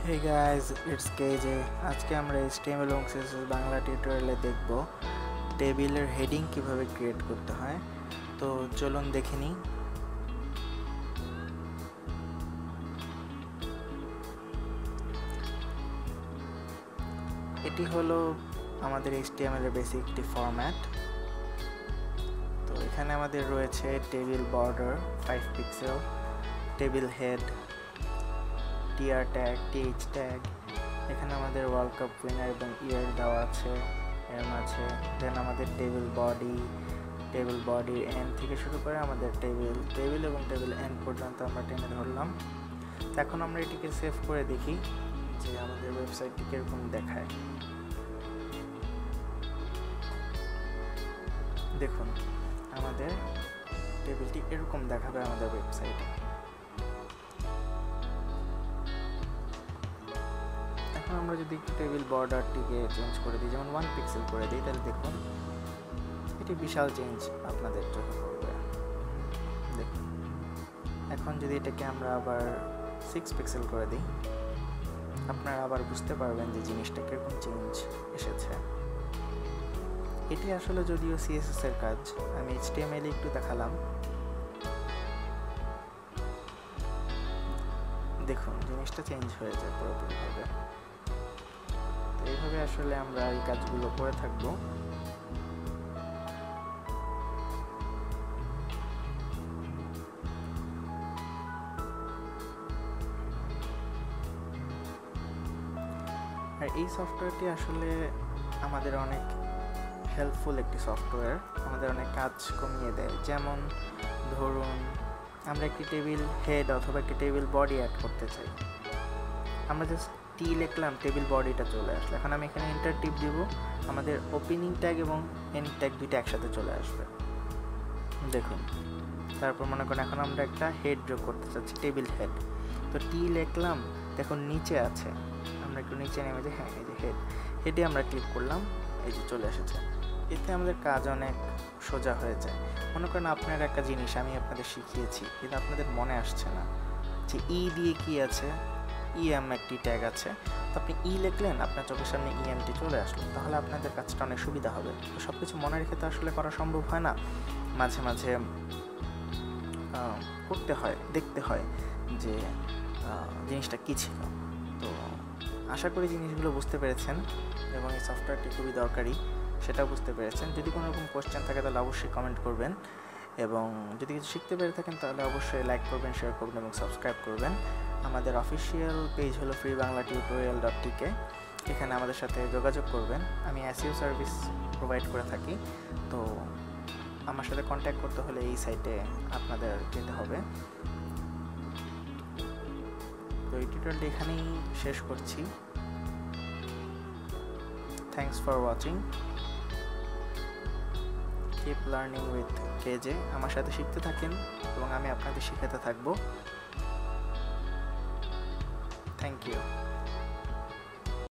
Hey guys, it's KJ. আজকে আমরা HTML এবং CSS বাংলা টিউটোরিয়ালে দেখব টেবিলের হেডিং কিভাবে ক্রিয়েট করতে হয়। তো চলুন দেখে নিই। এটি হলো আমাদের HTML এর বেসিক একটি ফরম্যাট। তো এখানে আমাদের রয়েছে table border 5 pixel, table head, tr tag, th tag. এখানে আমাদের ওয়ার্ল্ড কাপ উইনার এবং ইয়ার দেওয়া আছে এর মাঝে। দেন আমাদের টেবিল বডির এন্ড থেকে শুরু করে আমাদের টেবিল এবং টেবিল এন্ড পর্যন্ত আমরা টেনে ধরলাম। এখন আমরা এটিকে সেভ করে দেখি যে আমাদের ওয়েবসাইটটি কিরকম দেখায়। দেখুন আমাদের টেবিলটি এরকম দেখাবে আমাদের ওয়েবসাইটে। এখন আমরা যদি একটু টেবিল বর্ডারটিকে চেঞ্জ করে দিই, যেমন 1 পিক্সেল করে দিই, তাহলে দেখুন এটি বিশাল চেঞ্জ আপনাদের চোখে পড়বে। দেখুন এখন যদি এটাকে আমরা আবার 6 পিক্সেল করে দিই, আপনারা আবার বুঝতে পারবেন যে জিনিসটা কিরকম চেঞ্জ এসেছে। এটি আসলে যদিও CSS এর কাজ, আমি HTML একটু দেখালাম। দেখুন জিনিসটা চেঞ্জ হয়ে যায় পুরোপুরিভাবে। এইভাবে আসলে আমরা এই কাজগুলো করে থাকবো। আর এই সফটওয়্যারটি আসলে আমাদের অনেক হেল্পফুল একটি সফটওয়্যার, আমাদের অনেক কাজ কমিয়ে দেয়। যেমন ধরুন আমরা একটি টেবিল হেড অথবা একটি টেবিল বডি অ্যাড করতে চাই, আমরা জাস্ট টি লিখলাম, টেবিল বডিটা চলে আসলো। এখন আমি এখানে এন্টার টিপ দিব, আমাদের ওপেনিং ট্যাগ এবং এন্ড ট্যাগ দুইটা একসাথে চলে আসবে। দেখুন তারপর মনে করেন এখন আমরা একটা হেড যোগ করতে চাচ্ছি, টেবিল হেড। তো টি লিখলাম, দেখুন নিচে আছে, আমরা একটু নিচে নেমে যে হ্যাঁ এই যে হেডে আমরা ক্লিক করলাম, এই যে চলে এসেছে। এতে আমাদের কাজ অনেক সোজা হয়ে যায়। মনে করেন আপনার একটা জিনিস আমি আপনাদের শিখিয়েছি, কিন্তু আপনাদের মনে আসছে না যে দিয়ে কি আছে, একটি ট্যাগ আছে। তো আপনি লিখলেন, আপনার চোখের সামনে টি চলে আসলো, তাহলে আপনাদের কাজটা অনেক সুবিধা হবে। তো সব কিছু মনে রেখে তো আসলে করা সম্ভব হয় না, মাঝে মাঝে করতে হয়, দেখতে হয় যে জিনিসটা কী ছিল। তো আশা করি জিনিসগুলো বুঝতে পেরেছেন এবং এই সফটওয়্যারটি খুবই দরকারি সেটাও বুঝতে পেরেছেন। যদি কোনো রকম কোয়েশ্চেন থাকে তাহলে অবশ্যই কমেন্ট করবেন, এবং যদি কিছু শিখতে পেরে থাকেন তাহলে অবশ্যই লাইক করবেন, শেয়ার করবেন এবং সাবস্ক্রাইব করবেন। আমাদের অফিসিয়াল পেজ হলো freebangla.tutorial.tk। এখানে আমাদের সাথে যোগাযোগ করবেন। আমি SEO সার্ভিস প্রোভাইড করে থাকি, তো আমার সাথে কন্ট্যাক্ট করতে হলে এই সাইটে আপনাদের যেতে হবে। তো এই টিউটোরিয়ালটি এখানেই শেষ করছি। Thanks for watching. Keep learning with KJ। আমার সাথে শিখতে থাকেন এবং আমি আপনাদের শিখাতে থাকবো। Thank you.